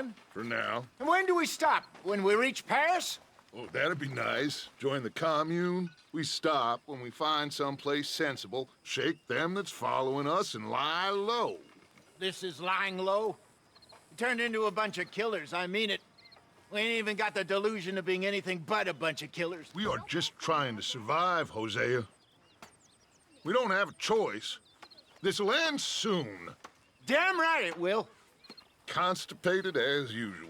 then? For now. And when do we stop? When we reach Paris? Oh, that'd be nice. Join the commune. We stop when we find someplace sensible, shake them that's following us, and lie low. This is lying low? We turned into a bunch of killers, I mean it. We ain't even got the delusion of being anything but a bunch of killers. We are just trying to survive, Hosea. We don't have a choice. This'll end soon. Damn right it will. Constipated as usual.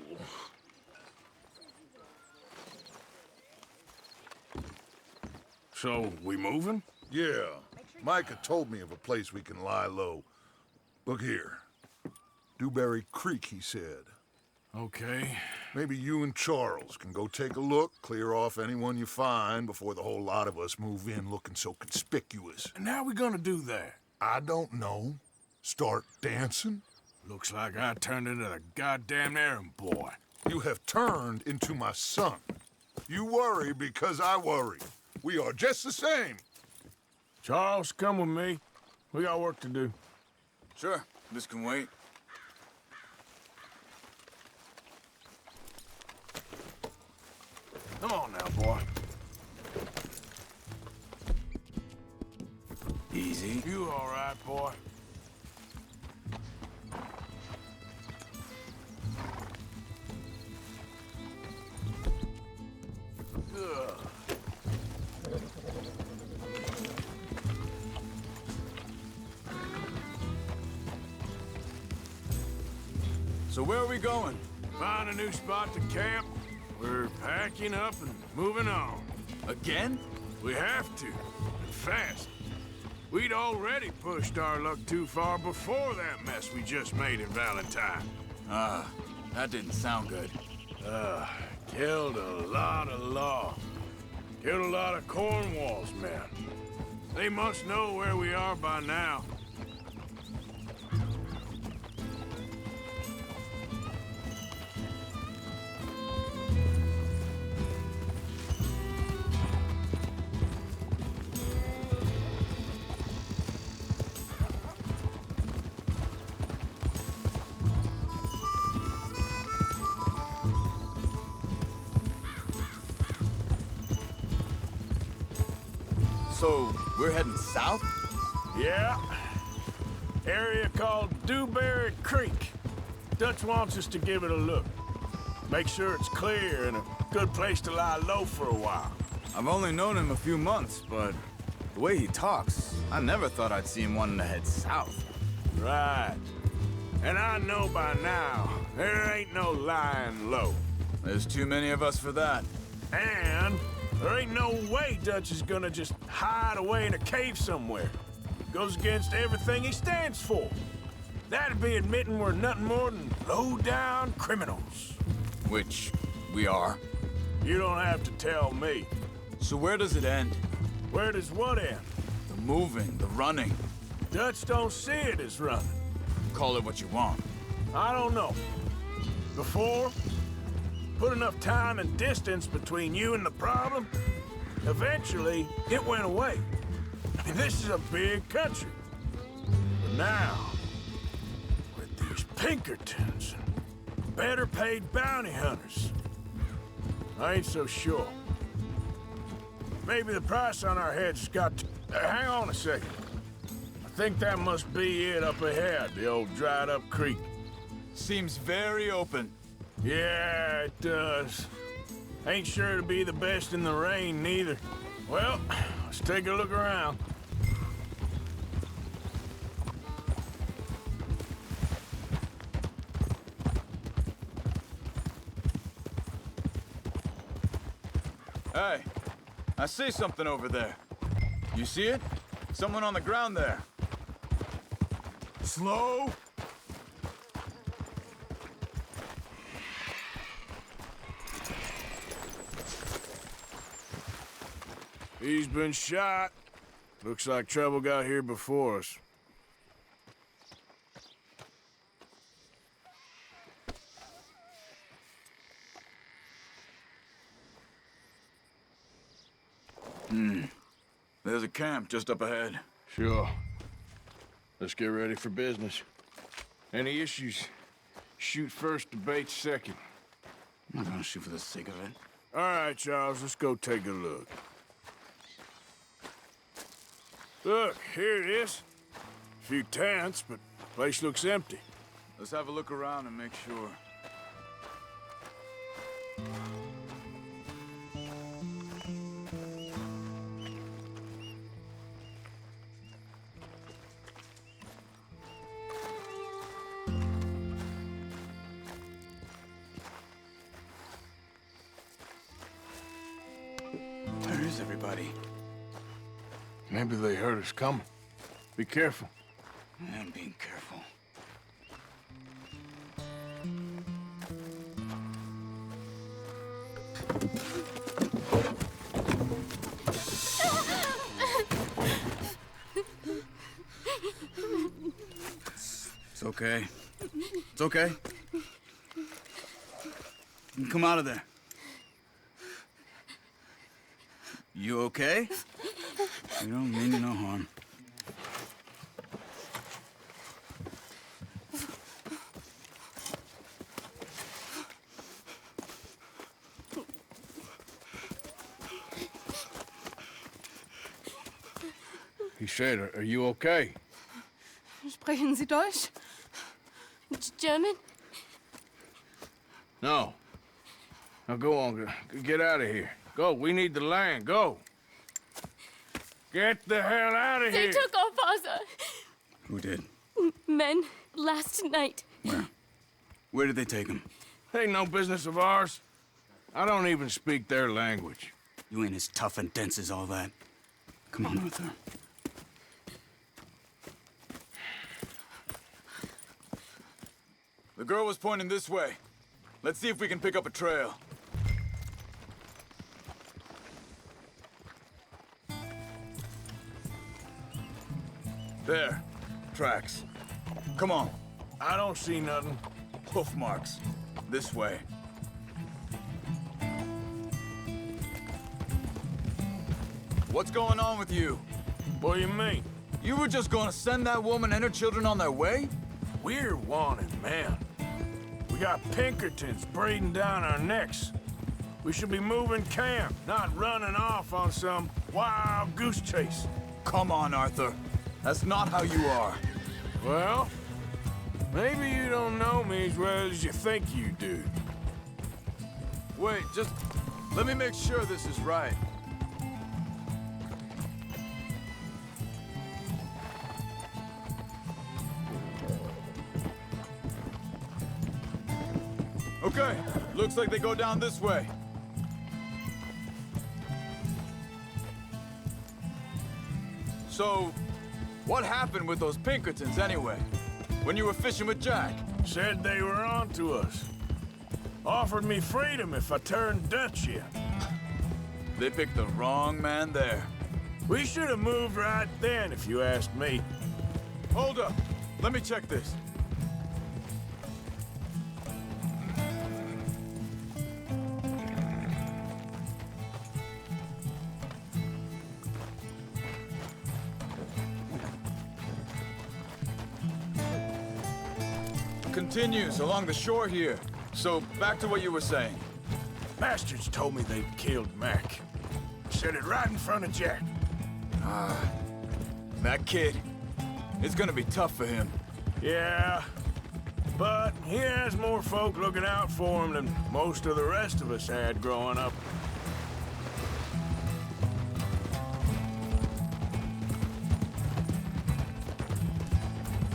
So, we moving? Yeah. Micah told me of a place we can lie low. Look here. Dewberry Creek, he said. Okay. Maybe you and Charles can go take a look, clear off anyone you find before the whole lot of us move in looking so conspicuous. And how we gonna do that? I don't know. Start dancing? Looks like I turned into the goddamn errand boy. You have turned into my son. You worry because I worry. We are just the same. Charles, come with me. We got work to do. Sure, this can wait. Come on now, boy. Easy. You all right, boy? Ugh. So where are we going? Find a new spot to camp. We're packing up and moving on. Again? We have to, and fast. We'd already pushed our luck too far before that mess we just made in Valentine. That didn't sound good. Killed a lot of law. Killed a lot of Cornwall's men. They must know where we are by now. So, we're heading south? Yeah. Area called Dewberry Creek. Dutch wants us to give it a look. Make sure it's clear and a good place to lie low for a while. I've only known him a few months, but the way he talks, I never thought I'd see him wanting to head south. Right. And I know by now, there ain't no lying low. There's too many of us for that. And there ain't no way Dutch is gonna just hide away in a cave somewhere. Goes against everything he stands for. That'd be admitting we're nothing more than low-down criminals. Which we are. You don't have to tell me. So where does it end? Where does what end? The moving, the running. Dutch don't see it as running. Call it what you want. I don't know. Before, put enough time and distance between you and the problem, eventually it went away. I mean, this is a big country. But now, with these Pinkertons and better paid bounty hunters, I ain't so sure. Maybe the price on our heads got to... hang on a second. I think that must be it up ahead, the old dried-up creek. Seems very open. Yeah, it does. Ain't sure to be the best in the rain, neither. Well, let's take a look around. Hey, I see something over there. You see it? Someone on the ground there. Slow. He's been shot. Looks like trouble got here before us. There's a camp just up ahead. Sure. Let's get ready for business. Any issues, Shoot first, debate second. I'm not gonna shoot for the sake of it. All right, Charles, let's go take a look. Look, here it is. A few tents, but the place looks empty. Let's have a look around and make sure. Where is everybody? Maybe they heard us coming. Be careful. I'm being careful. It's okay. It's okay. You can come out of there. You okay? You don't mean you no harm. He said, are you okay? Sprechen Sie Deutsch? German? No. Now go on, get out of here. Go, we need the land, go. Get the hell out of They here. took our father. Who did? Men, last night. Where? Where did they take him? Ain't no business of ours. I don't even speak their language. You ain't as tough and dense as all that. Come on, Arthur. The girl was pointing this way. Let's see if we can pick up a trail. There. Tracks. Come on. I don't see nothing. Hoof marks. This way. What's going on with you? What do you mean? You were just gonna send that woman and her children on their way? We're wanted, man. We got Pinkertons breathing down our necks. We should be moving camp, not running off on some wild goose chase. Come on, Arthur. That's not how you are. Well, maybe you don't know me as well as you think you do. Wait, just let me make sure this is right. Okay, looks like they go down this way. So, what happened with those Pinkertons anyway? When you were fishing with Jack? Said they were on to us. Offered me freedom if I turned Dutch yet. They picked the wrong man there. We should have moved right then, if you asked me. Hold up. Let me check this. Continues along the shore here. So, back to what you were saying. Bastards told me they'd killed Mac. Said it right in front of Jack. That kid, it's gonna be tough for him. Yeah, but he has more folk looking out for him than most of the rest of us had growing up.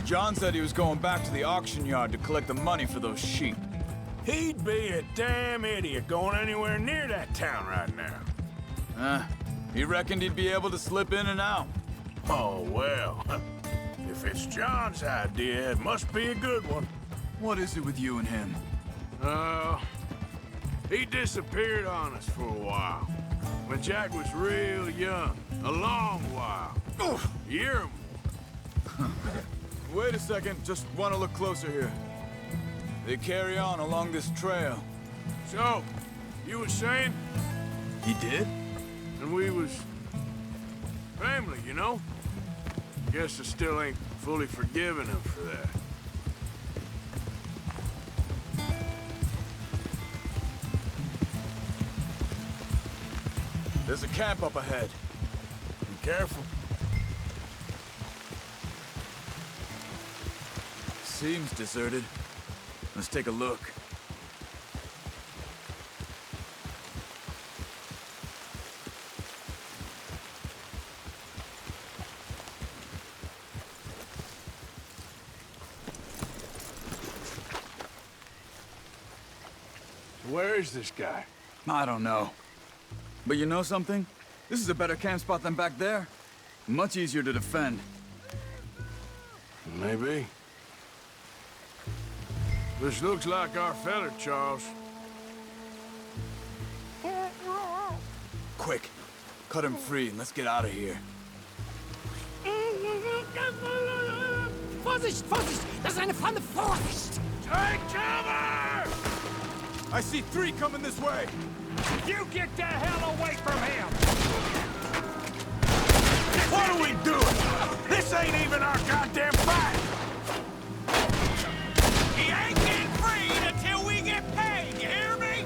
John said he was going back to the auction yard to collect the money for those sheep. He'd be a damn idiot going anywhere near that town right now. He reckoned he'd be able to slip in and out. Oh, well. If it's John's idea, it must be a good one. What is it with you and him? He disappeared on us for a while. When Jack was real young. A long while. A year or more. Wait a second, just want to look closer here. They carry on along this trail. So, you was saying? He did? And we was family, you know? Guess I still ain't fully forgiven him for that. There's a camp up ahead. Be careful. Seems deserted. Let's take a look. Where is this guy? I don't know. But you know something? This is a better camp spot than back there. Much easier to defend. Maybe. This looks like our fella, Charles. Quick, cut him free and let's get out of here. Vorsicht, Vorsicht! Das ist eine Pfanne! Vorsicht! Take cover! I see 3 coming this way. You get the hell away from him! What are we doing? This ain't even our goddamn fight! He ain't getting freed until we get paid, you hear me?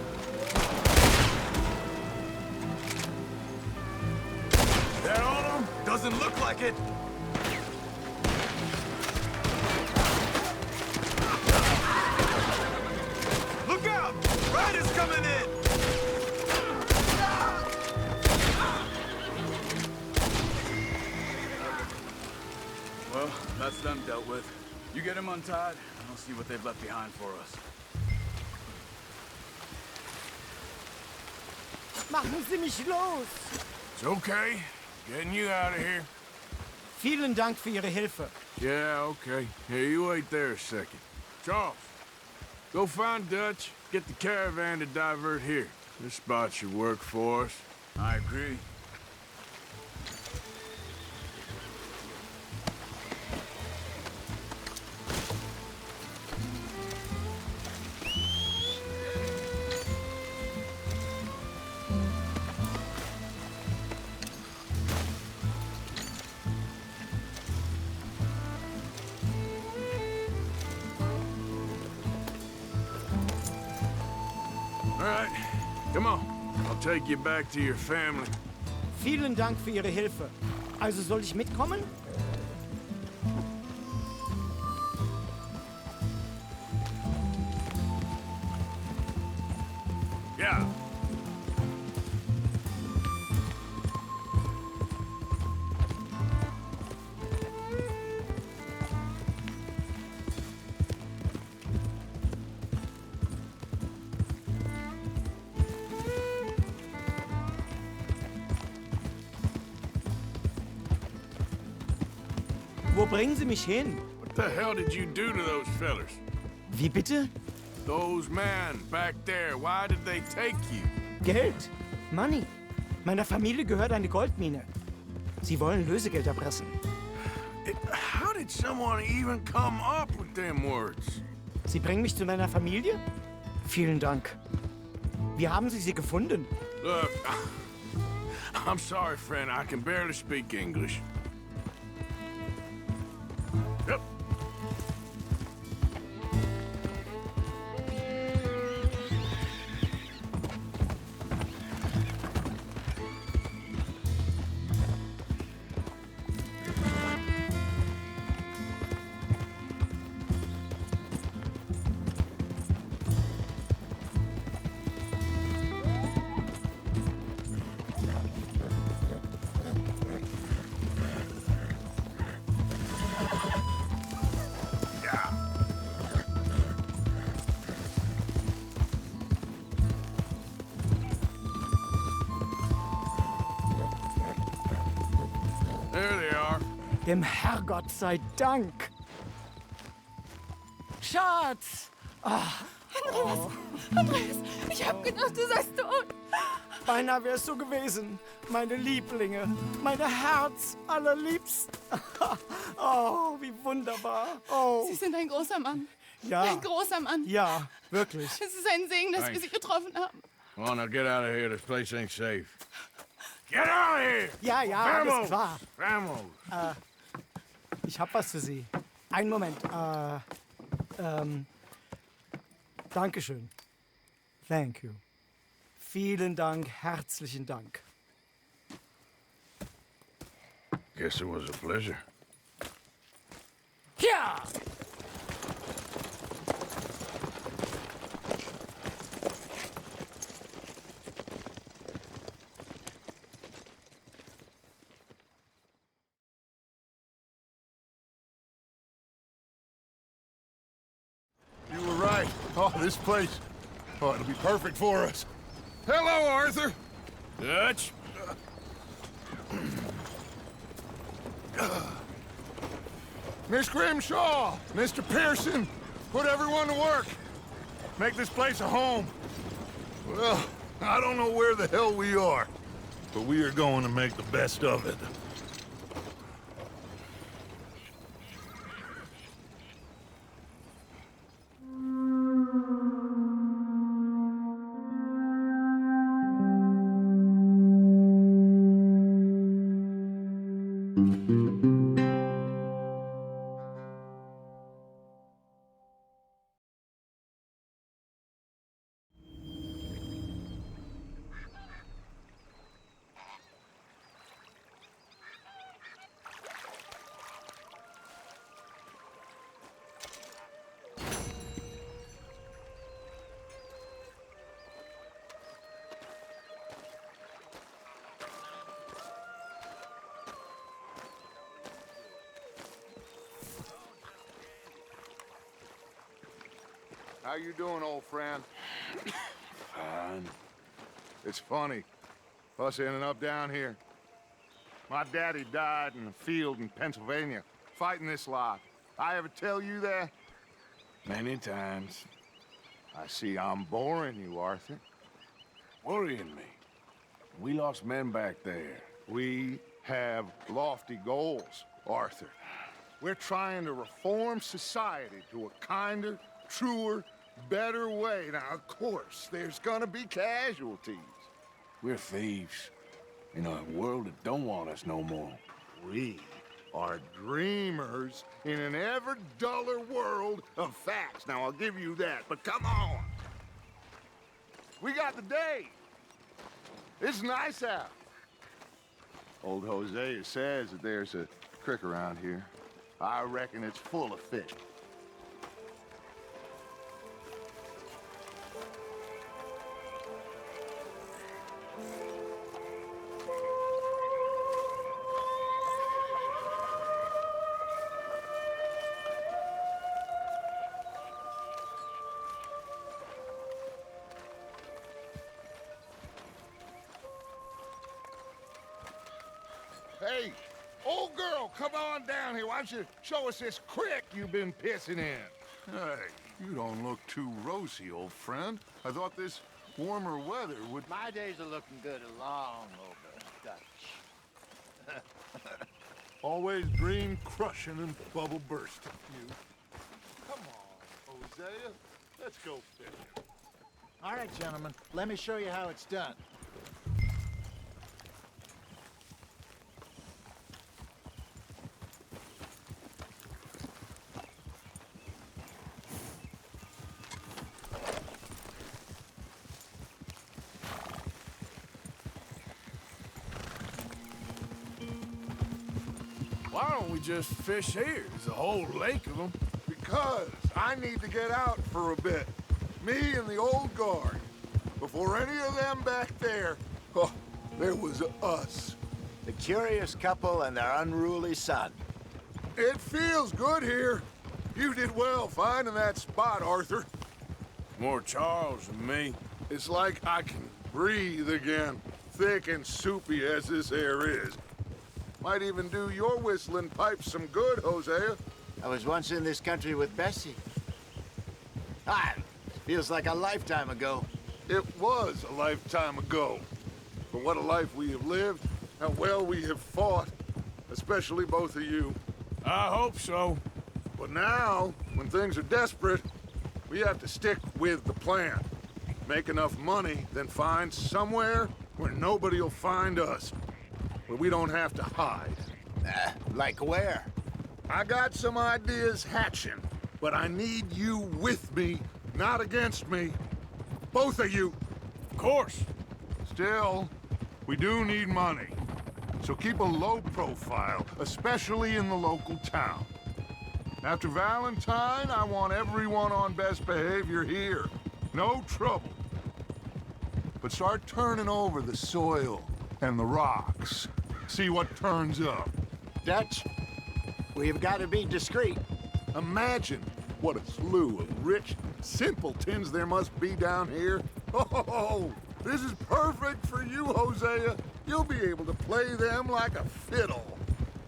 That on him? Doesn't look like it. Look out! Riders coming in! Well, that's them dealt with. You get them untied, and I'll see what they've left behind for us. Machen Sie mich los! It's okay. Getting you out of here. Vielen Dank für Ihre Hilfe. Yeah, okay. Here, you wait there a second. Charles, go find Dutch. Get the caravan to divert here. This spot should work for us. I agree. All right, come on. I'll take you back to your family. Vielen Dank für Ihre Hilfe. Also soll ich mitkommen? Ja. Wo bringen Sie mich hin? What the hell did you do to those fellers? Wie bitte? Those men back there, why did they take you? Geld. Money. Meiner Familie gehört eine Goldmine. Sie wollen Lösegeld erpressen. How did someone even come up with them words? Sie bringen mich zu meiner Familie? Vielen Dank. Wie haben Sie sie gefunden? Look, I'm sorry, friend. I can barely speak English. Yep. There they are. Dem Herrgott sei Dank. Schatz! Andreas, ich hab gedacht, du seist tot. Beinahe wärst du gewesen. Meine Lieblinge. Meine Herz allerliebsten. Oh, wie wunderbar. Oh, Sie sind ein großer Mann. ja. Ein großer Mann. Ja, wirklich. Es ist ein Segen, dass wir Thanks. Sie getroffen haben. Come on, now get out of here. This place ain't safe. Get out of here! Ja, ja, alles klar. Vamos! Ich hab was für Sie. Einen Moment. Dankeschön. Thank you. Vielen Dank, herzlichen Dank. Guess it was a pleasure. Yeah! You were right. Oh, this place. Oh, it'll be perfect for us. Hello, Arthur. Dutch? Miss Grimshaw, Mr. Pearson, put everyone to work. Make this place a home. Well, I don't know where the hell we are, but we are going to make the best of it. How you doing, old friend? Fine. It's funny, us ending up down here. My daddy died in a field in Pennsylvania, fighting this lot. I ever tell you that? Many times. I see I'm boring you, Arthur. Worrying me. We lost men back there. We have lofty goals, Arthur. We're trying to reform society to a kinder, truer, better way. Now, of course, there's gonna be casualties. We're thieves. In a world that don't want us no more. We are dreamers in an ever duller world of facts. Now, I'll give you that, but come on. We got the day. It's nice out. Old Hosea says that there's a creek around here. I reckon it's full of fish. Hey, old girl, come on down here. Why don't you show us this creek you've been pissing in? Hey, you don't look too rosy, old friend. I thought this warmer weather would... My days are looking good along over Dutch. Always dream crushing and bubble bursting, you. Come on, Hosea. Let's go fishing. All right, gentlemen, let me show you how it's done. Why don't we just fish here? There's a whole lake of them. Because I need to get out for a bit. Me and the old guard. Before any of them back there, oh, there was us. The curious couple and their unruly son. It feels good here. You did well finding that spot, Arthur. More Charles than me. It's like I can breathe again, thick and soupy as this air is. Might even do your whistling pipes some good, Hosea. I was once in this country with Bessie. Feels like a lifetime ago. It was a lifetime ago. But what a life we have lived, how well we have fought, especially both of you. I hope so. But now, when things are desperate, we have to stick with the plan. Make enough money, then find somewhere where nobody will find us. Where we don't have to hide. Like where? I got some ideas hatching, but I need you with me, not against me. Both of you. Of course. Still, we do need money. So keep a low profile, especially in the local town. After Valentine, I want everyone on best behavior here. No trouble. But start turning over the soil and the rocks. See what turns up. Dutch, we've got to be discreet. Imagine what a slew of rich simpletons there must be down here. Oh, this is perfect for you, Hosea. You'll be able to play them like a fiddle.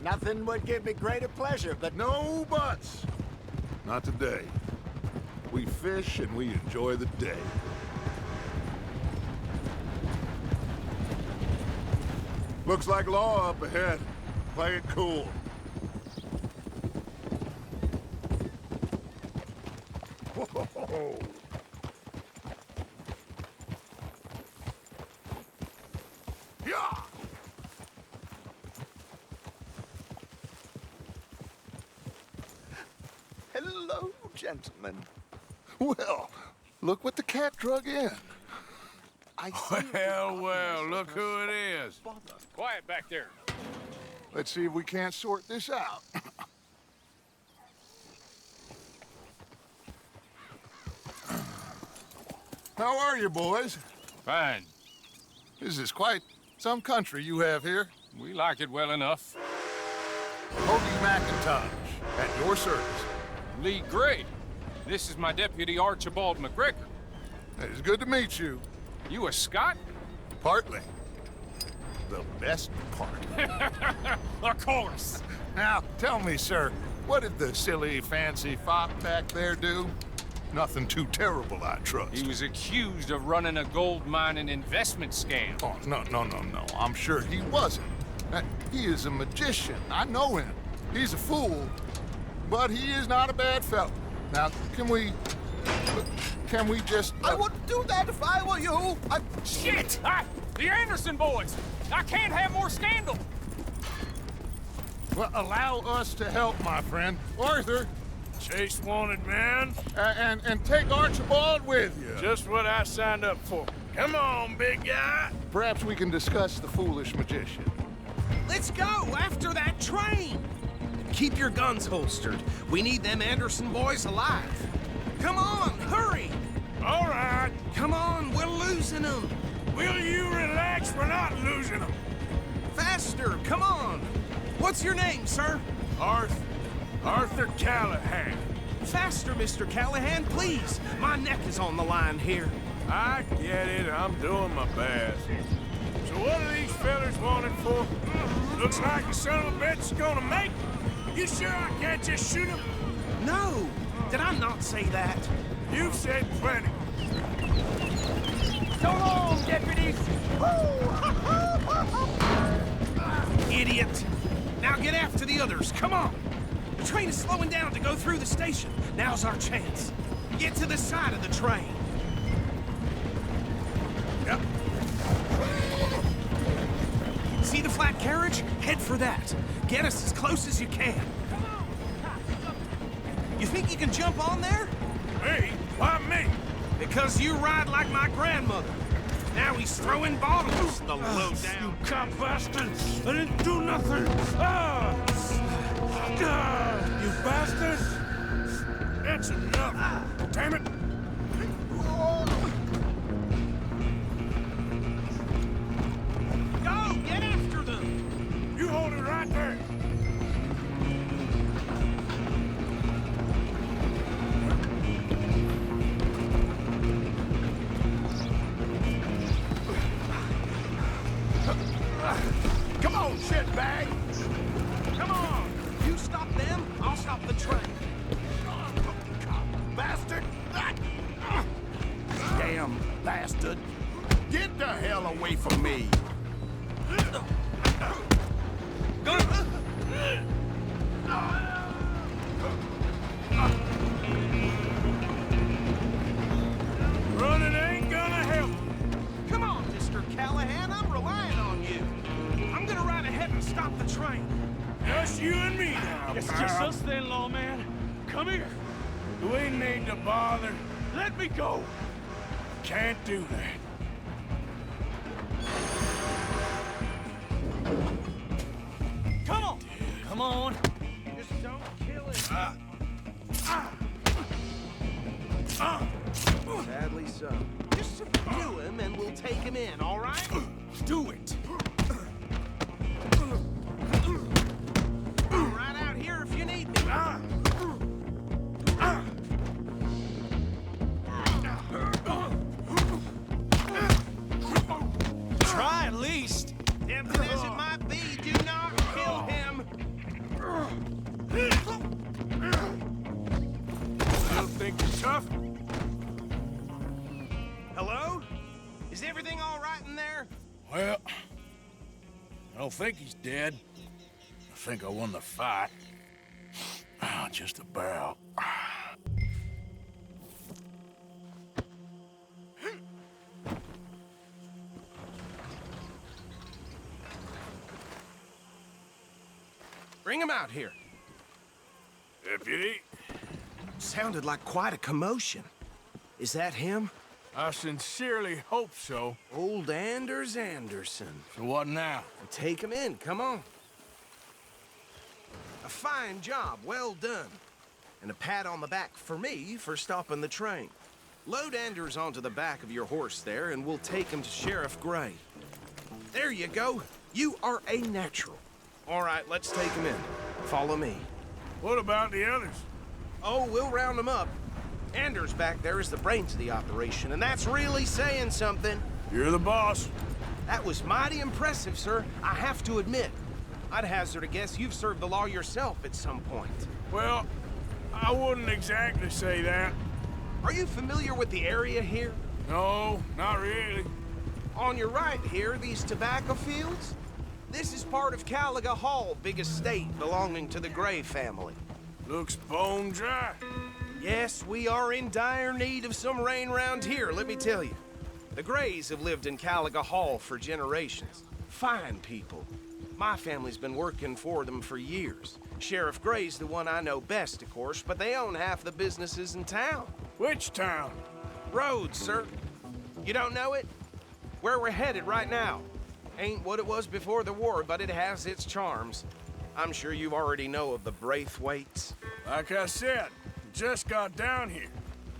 Nothing would give me greater pleasure, but No buts. Not today. We fish and we enjoy the day. Looks like law up ahead. Play it cool. Whoa. Yeah. Hello, gentlemen. Well, look what the cat drug in. I see Well, look who it is. Quiet back there. Let's see if we can't sort this out. How are you, boys? Fine. This is quite some country you have here. We like it well enough. Hody McIntosh, at your service. Lee Gray. This is my deputy Archibald McGregor. It's good to meet you. You a Scot? Partly. The best part. Of course. Now, tell me, sir, what did the silly, fancy fop back there do? Nothing too terrible, I trust. He was accused of running a gold mining investment scam. Oh, no. I'm sure he wasn't. He is a magician. I know him. He's a fool, but he is not a bad fellow. Now, can we just... I wouldn't do that if I were you. Shit! The Anderson boys! I can't have more scandal! Well, allow us to help, my friend. Arthur, Chase wanted man. and take Archibald with you. Just what I signed up for. Come on, big guy. Perhaps we can discuss the foolish magician. Let's go after that train! Keep your guns holstered. We need them Anderson boys alive. Come on, hurry! All right. Come on, we're losing them. Will you relax? We're not losing them. Faster, come on. What's your name, sir? Arthur Callahan. Faster, Mr. Callahan, please. My neck is on the line here. I get it. I'm doing my best. So what are these fellas wanted for? Looks like the son of a bitch is gonna make. You sure I can't just shoot him? No, did I not say that? You've said plenty. So long, deputies! Idiot. Now get after the others, come on. The train is slowing down to go through the station. Now's our chance. Get to the side of the train. Yep. See the flat carriage? Head for that. Get us as close as you can. You think you can jump on there? Me? Why me? Because you ride like my grandmother. Now he's throwing bottles, the low-down. You cop bastard! I didn't do nothing! You bastard! That's enough! Damn it! Go! Get after them! You hold it right there! Come on, shitbag! Come on! You stop them, I'll stop the train. Bastard! Damn bastard! Get the hell away from me! Running ain't gonna help! Come on, Mr. Callahan, I'm relying on you. I'm gonna ride ahead and stop the train. Just you and me now, It's pal. just us then, lawman. Come here. We need to bother. Let me go. Can't do that. Sadly so. Just subdue him and we'll take him in, all right? Do it. I'm right out here if you need me. Try at least. Tempting as it might be, do not kill him. Still think you're tough? Hello? Is everything all right in there? Well, I don't think he's dead. I think I won the fight. Just about. Bring him out here. Deputy, Sounded like quite a commotion. Is that him? I sincerely hope so. Old Anders Anderson. So what now? Take him in, come on. A fine job, well done. And a pat on the back for me for stopping the train. Load Anders onto the back of your horse there, and we'll take him to Sheriff Gray. There you go. You are a natural. All right, let's take him in. Follow me. What about the others? Oh, we'll round them up. Anders back there is the brains of the operation, and that's really saying something. You're the boss. That was mighty impressive, sir. I have to admit. I'd hazard a guess you've served the law yourself at some point. Well, I wouldn't exactly say that. Are you familiar with the area here? No, not really. On your right here, these tobacco fields? This is part of Caliga Hall, big estate belonging to the Gray family. Looks bone dry. Yes, we are in dire need of some rain round here, let me tell you. The Grays have lived in Caliga Hall for generations. Fine people. My family's been working for them for years. Sheriff Gray's the one I know best, of course, but they own half the businesses in town. Which town? Rhodes, sir. You don't know it? Where we're headed right now. Ain't what it was before the war, but it has its charms. I'm sure you already know of the Braithwaites. Like I said, just got down here.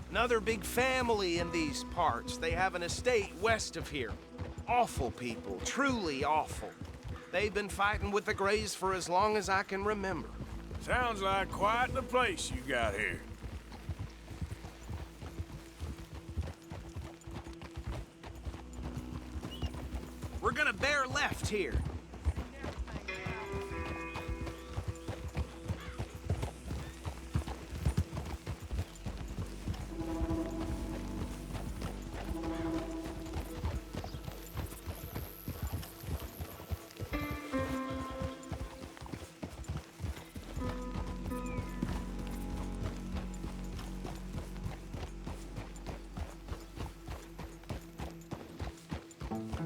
Another big family in these parts. They have an estate west of here. Awful people, truly awful. They've been fighting with the Grays for as long as I can remember. Sounds like quite the place you got here. We're gonna bear left here.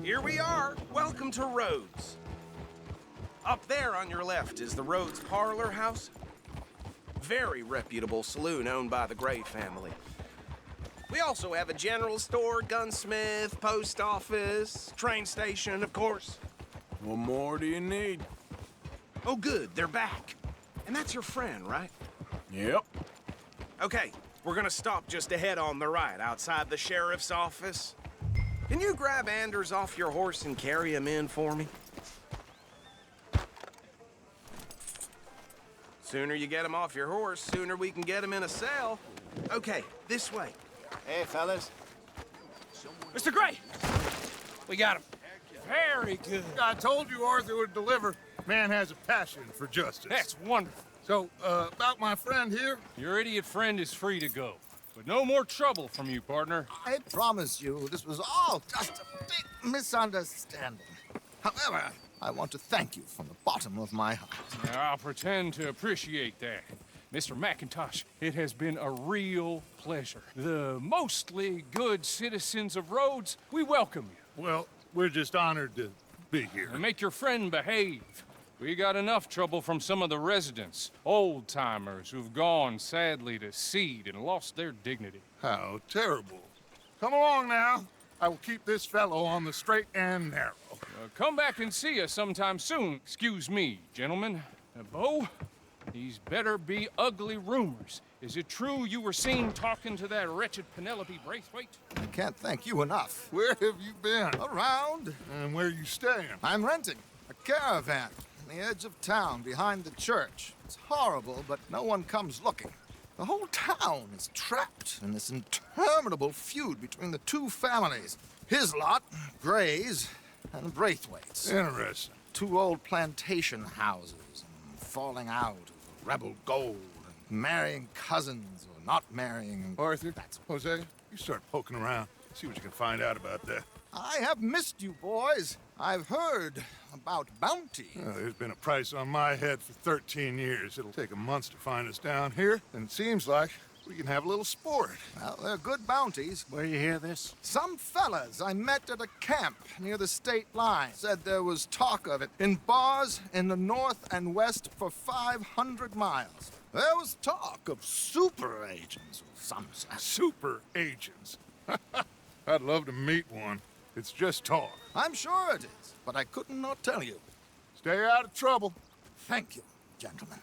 Here we are. Welcome to Rhodes. Up there on your left is the Rhodes Parlor House. Very reputable saloon owned by the Gray family. We also have a general store, gunsmith, post office, train station, of course. What more do you need? Oh, good. They're back. And that's your friend, right? Yep. Okay, we're gonna stop just ahead on the right, outside the sheriff's office. Can you grab Anders off your horse and carry him in for me? Sooner you get him off your horse, sooner we can get him in a cell. Okay, this way. Hey, fellas. Mr. Gray! We got him. Very good. I told you Arthur would deliver. Man has a passion for justice. That's wonderful. So, about my friend here? Your idiot friend is free to go. But no more trouble from you, partner. I promise you, this was all just a big misunderstanding. However, I want to thank you from the bottom of my heart. Now, I'll pretend to appreciate that. Mr. McIntosh, it has been a real pleasure. The mostly good citizens of Rhodes, we welcome you. Well, we're just honored to be here. And make your friend behave. We got enough trouble from some of the residents, old-timers who've gone, sadly, to seed and lost their dignity. How terrible. Come along now. I will keep this fellow on the straight and narrow. Come back and see us sometime soon. Excuse me, gentlemen. Bo, These better be ugly rumors. Is it true you were seen talking to that wretched Penelope Braithwaite? I can't thank you enough. Where have you been? Around. And where you staying? I'm renting a caravan on the edge of town behind the church. It's horrible, but no one comes looking. The whole town is trapped in this interminable feud between the two families. His lot, Gray's, and Braithwaite's. Interesting. Two old plantation houses, and falling out over rebel gold, and marrying cousins or not marrying. Arthur, Jose, you start poking around. See what you can find out about that. I have missed you, boys. I've heard about bounty. There's been a price on my head for 13 years. It'll take a month to find us down here, and it seems like we can have a little sport. Well, they're good bounties. Where you hear this? Some fellas I met at a camp near the state line said there was talk of it in bars in the north and west for 500 miles. There was talk of super agents of some sort. Super agents. I'd love to meet one. It's just talk. I'm sure it is, but I couldn't not tell you. Stay out of trouble. Thank you, gentlemen.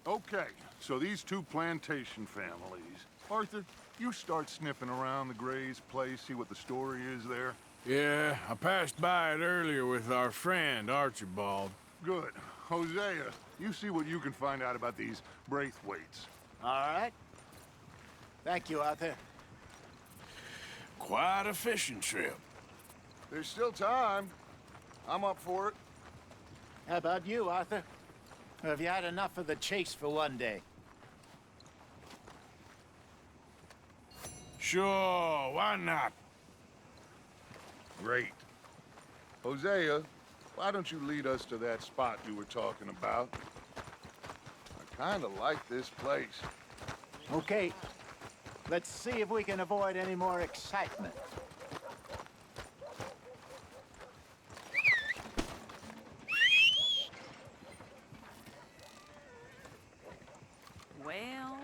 Okay, so these two plantation families. Arthur, you start sniffing around the Gray's place, see what the story is there. Yeah, I passed by it earlier with our friend, Archibald. Good. Hosea, you see what you can find out about these Braithwaites. All right. Thank you, Arthur. Quite a fishing trip. There's still time. I'm up for it. How about you, Arthur? Or have you had enough of the chase for one day? Sure, why not? Great. Hosea, why don't you lead us to that spot you were talking about? I kind of like this place. Okay. Let's see if we can avoid any more excitement. Well...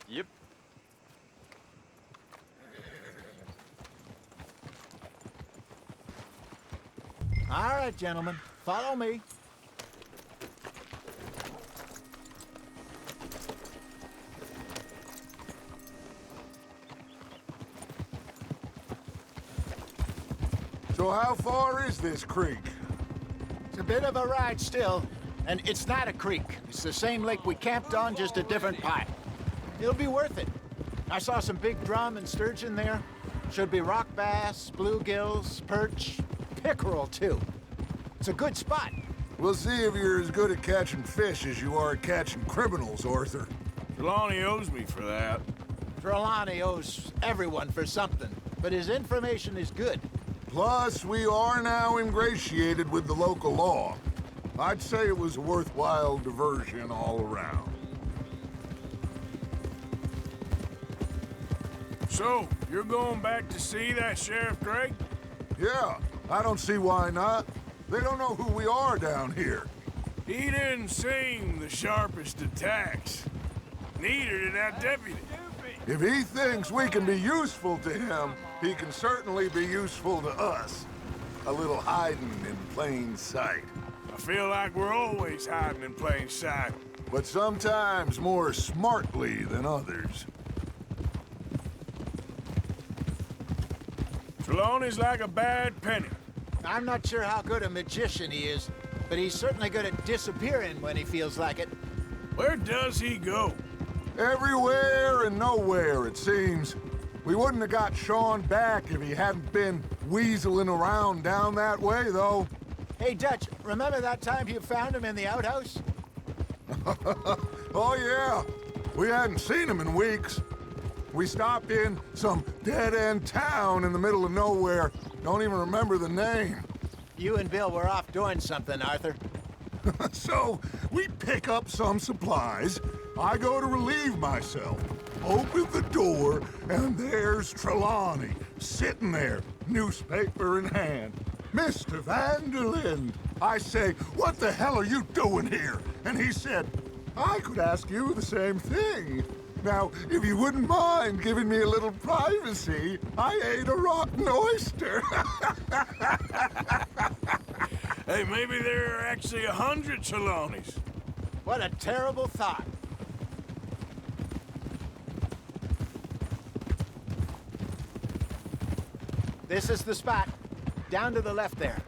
Yep. All right, gentlemen. Follow me. So how far is this creek? It's a bit of a ride still, and it's not a creek. It's the same lake we camped on, just a different pipe. It'll be worth it. I saw some big drum and sturgeon there. Should be rock bass, bluegills, perch, pickerel too. It's a good spot. We'll see if you're as good at catching fish as you are at catching criminals, Arthur. Trelawney owes me for that. Trelawney owes everyone for something, but his information is good. Plus, we are now ingratiated with the local law. I'd say it was a worthwhile diversion all around. So, you're going back to see that Sheriff Gray? Yeah, I don't see why not. They don't know who we are down here. He didn't seem the sharpest attacks. Neither did that deputy. If he thinks we can be useful to him, he can certainly be useful to us. A little hiding in plain sight. I feel like we're always hiding in plain sight. But sometimes more smartly than others. Trelawney's like a bad penny. I'm not sure how good a magician he is, but he's certainly good at disappearing when he feels like it. Where does he go? Everywhere and nowhere, it seems. We wouldn't have got Sean back if he hadn't been weaseling around down that way, though. Hey, Dutch, remember that time you found him in the outhouse? Oh, yeah. We hadn't seen him in weeks. We stopped in some dead-end town in the middle of nowhere. Don't even remember the name. You and Bill were off doing something, Arthur. So, we pick up some supplies. I go to relieve myself. Open the door, and there's Trelawney, sitting there, newspaper in hand. Mr. Van-der-Linde. I say, what the hell are you doing here? And he said, I could ask you the same thing. Now, if you wouldn't mind giving me a little privacy, I ate a rotten oyster. Hey, maybe there are actually 100 Trelawneys. What a terrible thought. This is the spot. Down to the left there.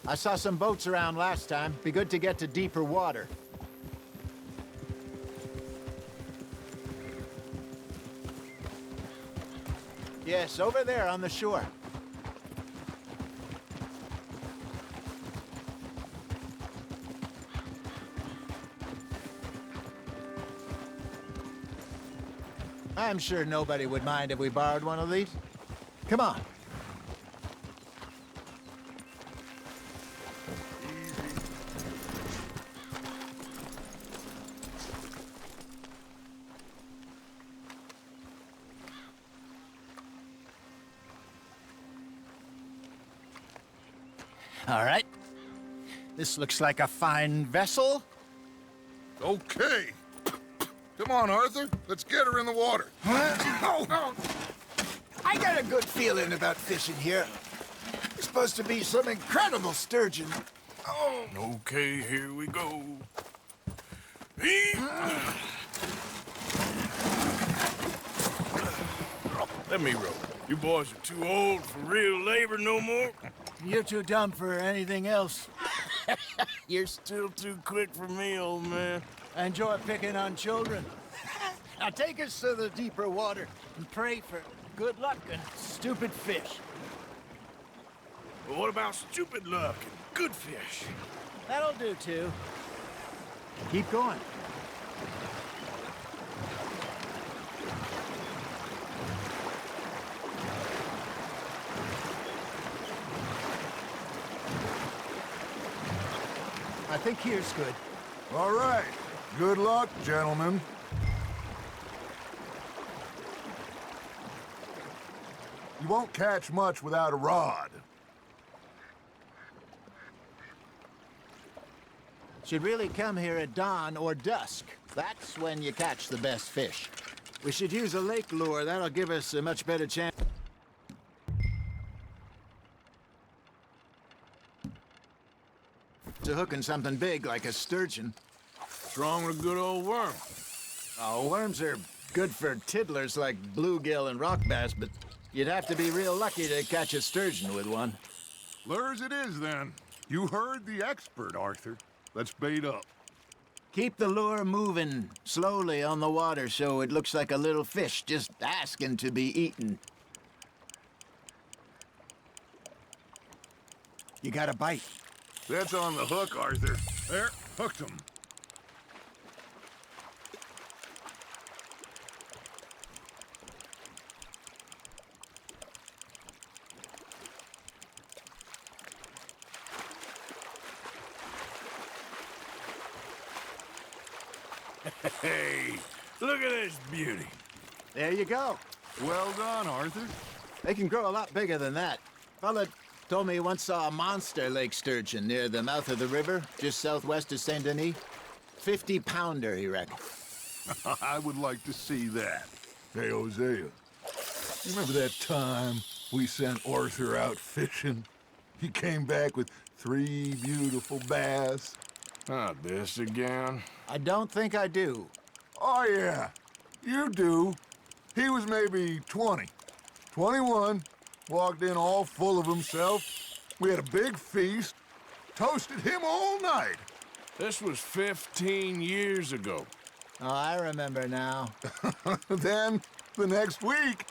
I saw some boats around last time. Be good to get to deeper water. Yes, over there on the shore. I'm sure nobody would mind if we borrowed one of these. Come on. All right. This looks like a fine vessel. Okay. Come on, Arthur. Let's get her in the water. Oh. I got a good feeling about fishing here. There's supposed to be some incredible sturgeon. Oh. Okay, here we go. Let me row. You boys are too old for real labor no more. You're too dumb for anything else. You're still too quick for me, old man. I enjoy picking on children. Now take us to the deeper water and pray for good luck and stupid fish. But what about stupid luck and good fish? That'll do, too. Keep going. I think here's good. All right. Good luck, gentlemen. You won't catch much without a rod. Should really come here at dawn or dusk. That's when you catch the best fish. We should use a lake lure. That'll give us a much better chance. To hooking something big like a sturgeon. What's wrong with a good old worm? Oh, worms are good for tiddlers like bluegill and rock bass, but you'd have to be real lucky to catch a sturgeon with one. Lures it is, then. You heard the expert, Arthur. Let's bait up. Keep the lure moving slowly on the water so it looks like a little fish just asking to be eaten. You got a bite. That's on the hook, Arthur. There, hooked him. Hey, look at this beauty. There you go. Well done, Arthur. They can grow a lot bigger than that. Fella told me he once saw a monster lake sturgeon near the mouth of the river, just southwest of Saint Denis. 50-pounder, he reckoned. I would like to see that. Hey, Hosea, remember that time we sent Arthur out fishing? He came back with 3 beautiful bass. Not this again. I don't think I do. Oh, yeah, you do. He was maybe 20, 21, walked in all full of himself. We had a big feast, toasted him all night. This was 15 years ago. Oh, I remember now. Then, the next week,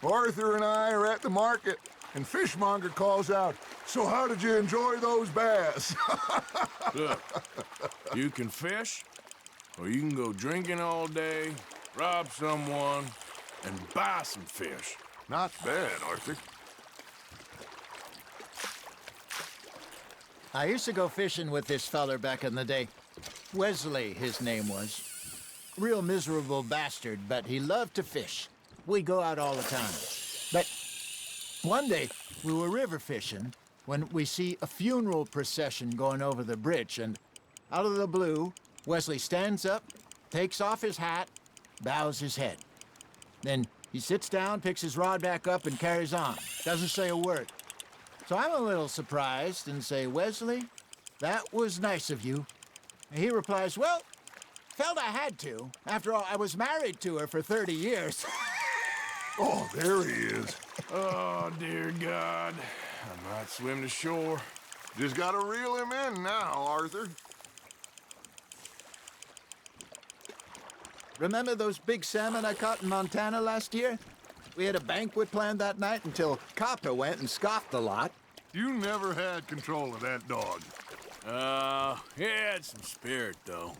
Arthur and I are at the market, and Fishmonger calls out, "So how did you enjoy those bass?" Look, you can fish, or you can go drinking all day, rob someone, and buy some fish. Not bad, Arthur. I used to go fishing with this feller back in the day. Wesley, his name was. Real miserable bastard, but he loved to fish. We'd go out all the time. But one day, we were river fishing when we see a funeral procession going over the bridge, and out of the blue, Wesley stands up, takes off his hat, bows his head. Then he sits down, picks his rod back up, and carries on. Doesn't say a word. So I'm a little surprised and say, Wesley, that was nice of you. And he replies, well, felt I had to. After all, I was married to her for 30 years. Oh, there he is. Oh, dear God. I might swim to shore. Just gotta reel him in now, Arthur. Remember those big salmon I caught in Montana last year? We had a banquet planned that night until Copper went and scoffed the lot. You never had control of that dog. He had some spirit, though.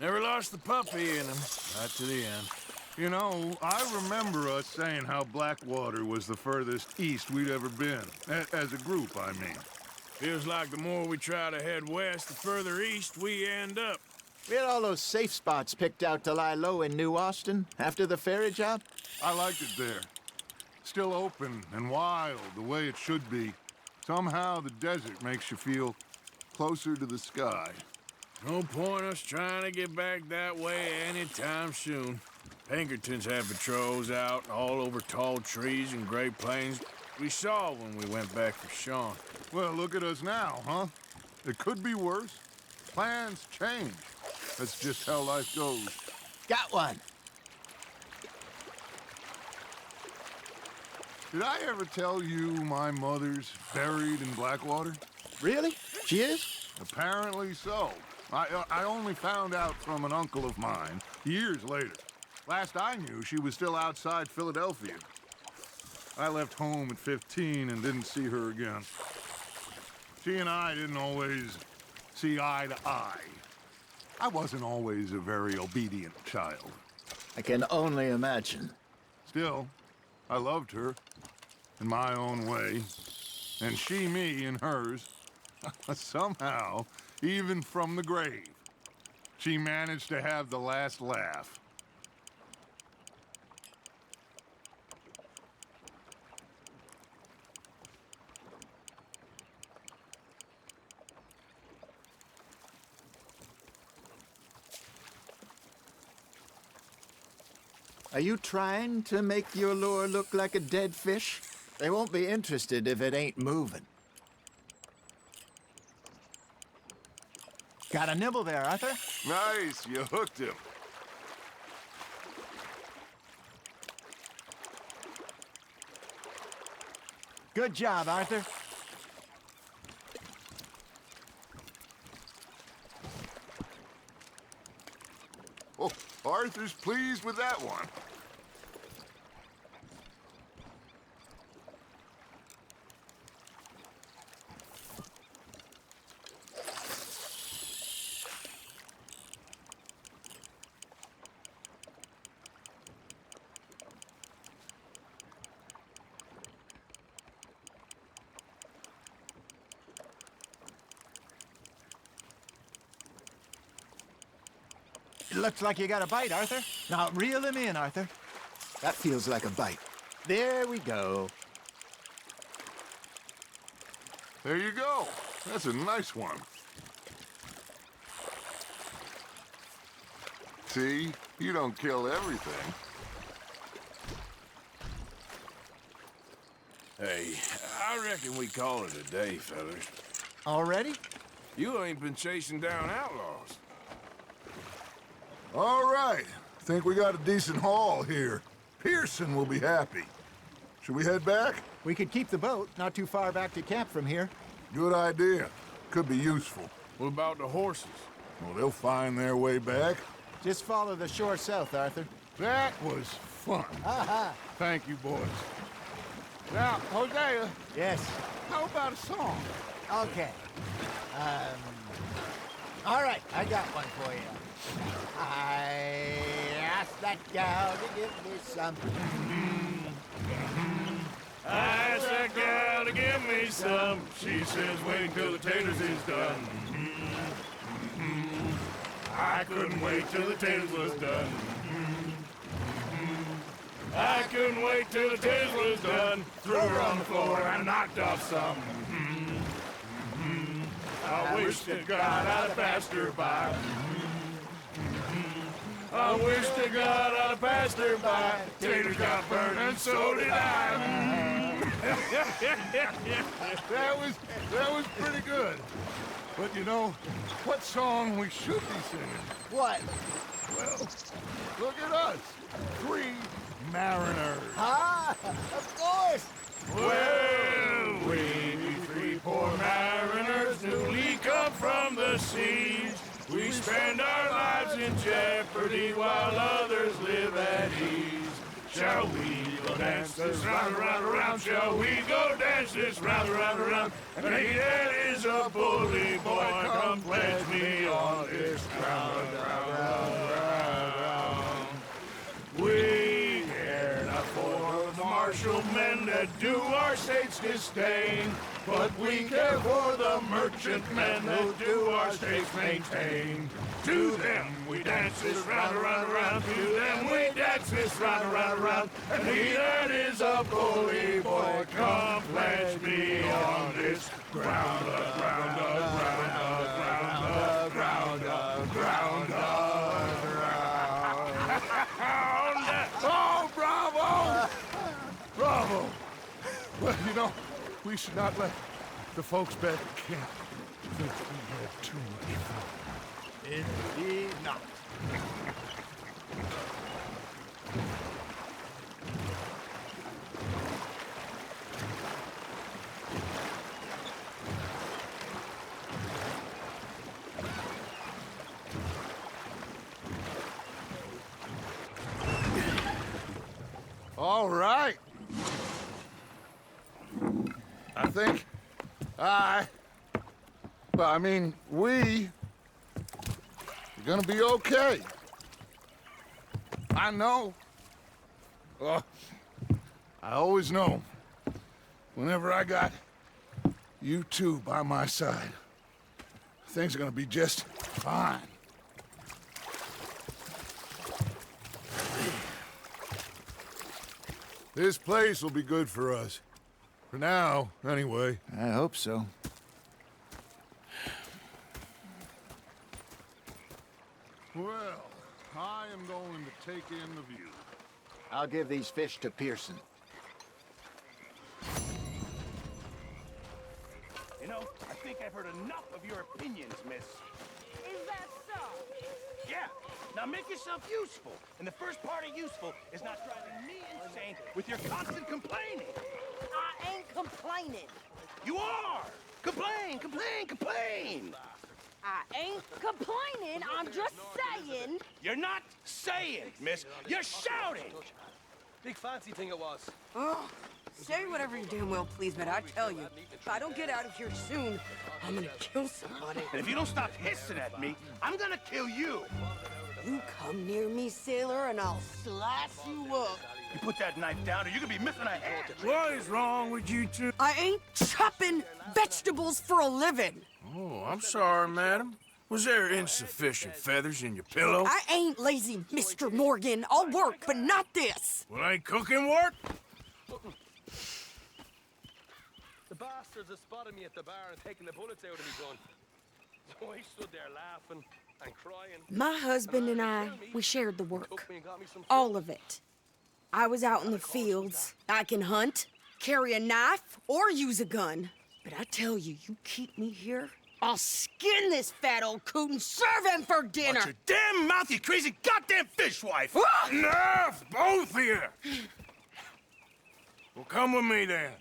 Never lost the puppy in him, not to the end. You know, I remember us saying how Blackwater was the furthest east we'd ever been. As a group, I mean. Feels like the more we try to head west, the further east we end up. We had all those safe spots picked out to lie low in New Austin after the ferry job. I liked it there. Still open and wild, the way it should be. Somehow the desert makes you feel closer to the sky. No point us trying to get back that way anytime soon. Pinkertons had patrols out all over tall trees and Great Plains. We saw when we went back for Sean. Well, look at us now, huh? It could be worse. Plans change. That's just how life goes. Got one. Did I ever tell you my mother's buried in Blackwater? Really? She is? Apparently so. I only found out from an uncle of mine years later. Last I knew, she was still outside Philadelphia. I left home at 15 and didn't see her again. She and I didn't always see eye to eye. I wasn't always a very obedient child. I can only imagine. Still, I loved her in my own way, and she me in hers. Somehow, even from the grave, she managed to have the last laugh. Are you trying to make your lure look like a dead fish? They won't be interested if it ain't moving. Got a nibble there, Arthur? Nice, you hooked him. Good job, Arthur. Oh, Arthur's pleased with that one. It looks like you got a bite, Arthur. Now, reel him in, Arthur. That feels like a bite. There we go. There you go. That's a nice one. See? You don't kill everything. Hey, I reckon we call it a day, fellas. Already? You ain't been chasing down outlaws. All right. Think we got a decent haul here. Pearson will be happy. Should we head back? We could keep the boat not too far back to camp from here. Good idea. Could be useful. What about the horses? Well, they'll find their way back. Just follow the shore south, Arthur. That was fun. Aha! Thank you, boys. Now, Hosea, Yes. how about a song? Okay. All right, I got one for you. I asked that gal to give me some. I asked that gal to give me some. She says wait till the taters is done. I couldn't wait till the taters was done. I couldn't wait till the taters was done. Threw her on the floor and knocked off some. I wish to God I'd passed her by. I wish to God I'd passed her by. Taters got burned and so did I. That was pretty good. But you know, what song we should be singing? What? Well, look at us. 3 mariners. Ah, of course. Well, we 3 poor mariners newly come from the seas. We spend our lives in jeopardy while others live at ease. Shall we go dance this round, around, around? Shall we go dance this round, around, around? And he that is a bully boy, come pledge me on this ground, round. We care not for the martial men that do our state's disdain, but we care for the merchant men that do our states maintain. To them we dance this round, around, around. To them we dance this round, around, around. And he that is a bully boy, come pledge me on this ground, ground, ground, ground, ground, ground. Oh, bravo! Bravo! Well, you know, we should not let the folks back at camp think we had too much fun. Indeed not. All right. I think we are gonna be okay. I know. I always know. Whenever I got you two by my side, things are gonna be just fine. This place will be good for us. For now, anyway. I hope so. Well, I am going to take in the view. I'll give these fish to Pearson. You know, I think I've heard enough of your opinions, miss. Is that so? Yeah. Now make yourself useful. And the first part of useful is not driving me insane with your constant complaining. I ain't complaining. You are! Complain, complain, complain! I ain't complaining. I'm just saying. You're not saying, miss. You're shouting! Big fancy thing it was. Oh, say whatever you damn well please, but I tell you, if I don't get out of here soon, I'm gonna kill somebody. And if you don't stop hissing at me, I'm gonna kill you! You come near me, sailor, and I'll slice you up. You put that knife down or you're gonna be missing a hand! What is wrong with you two? I ain't chopping vegetables for a living. Oh, I'm sorry, madam. Was there insufficient feathers in your pillow? I ain't lazy, Mr. Morgan. I'll work, but not this. Well, ain't cooking work? The bastards have spotted me at the bar and taken the bullets out of me gun. So I stood there laughing and crying. My husband and I, we shared the work. Took me and got me some All of it. I was out in the fields. I can hunt, carry a knife, or use a gun. But I tell you, you keep me here, I'll skin this fat old coot and serve him for dinner. Watch your damn mouth, you crazy goddamn fishwife! Ah! Enough, both of you! Well, come with me then.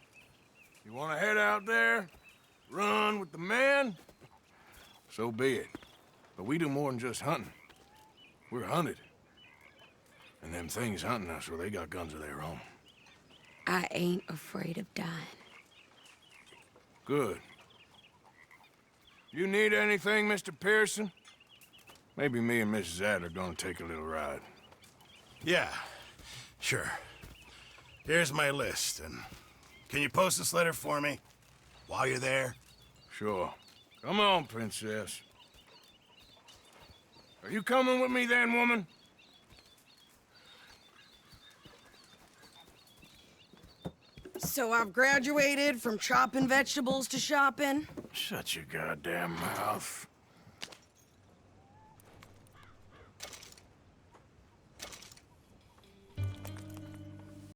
You want to head out there, run with the men? So be it. But we do more than just hunting. We're hunted. And them things hunting us, well, they got guns of their own. I ain't afraid of dying. Good. You need anything, Mr. Pearson? Maybe me and Mrs. Adler are gonna take a little ride. Yeah, sure. Here's my list, and Can you post this letter for me? While you're there? Sure. Come on, princess. Are you coming with me then, woman? So I've graduated from chopping vegetables to shopping. Shut your goddamn mouth.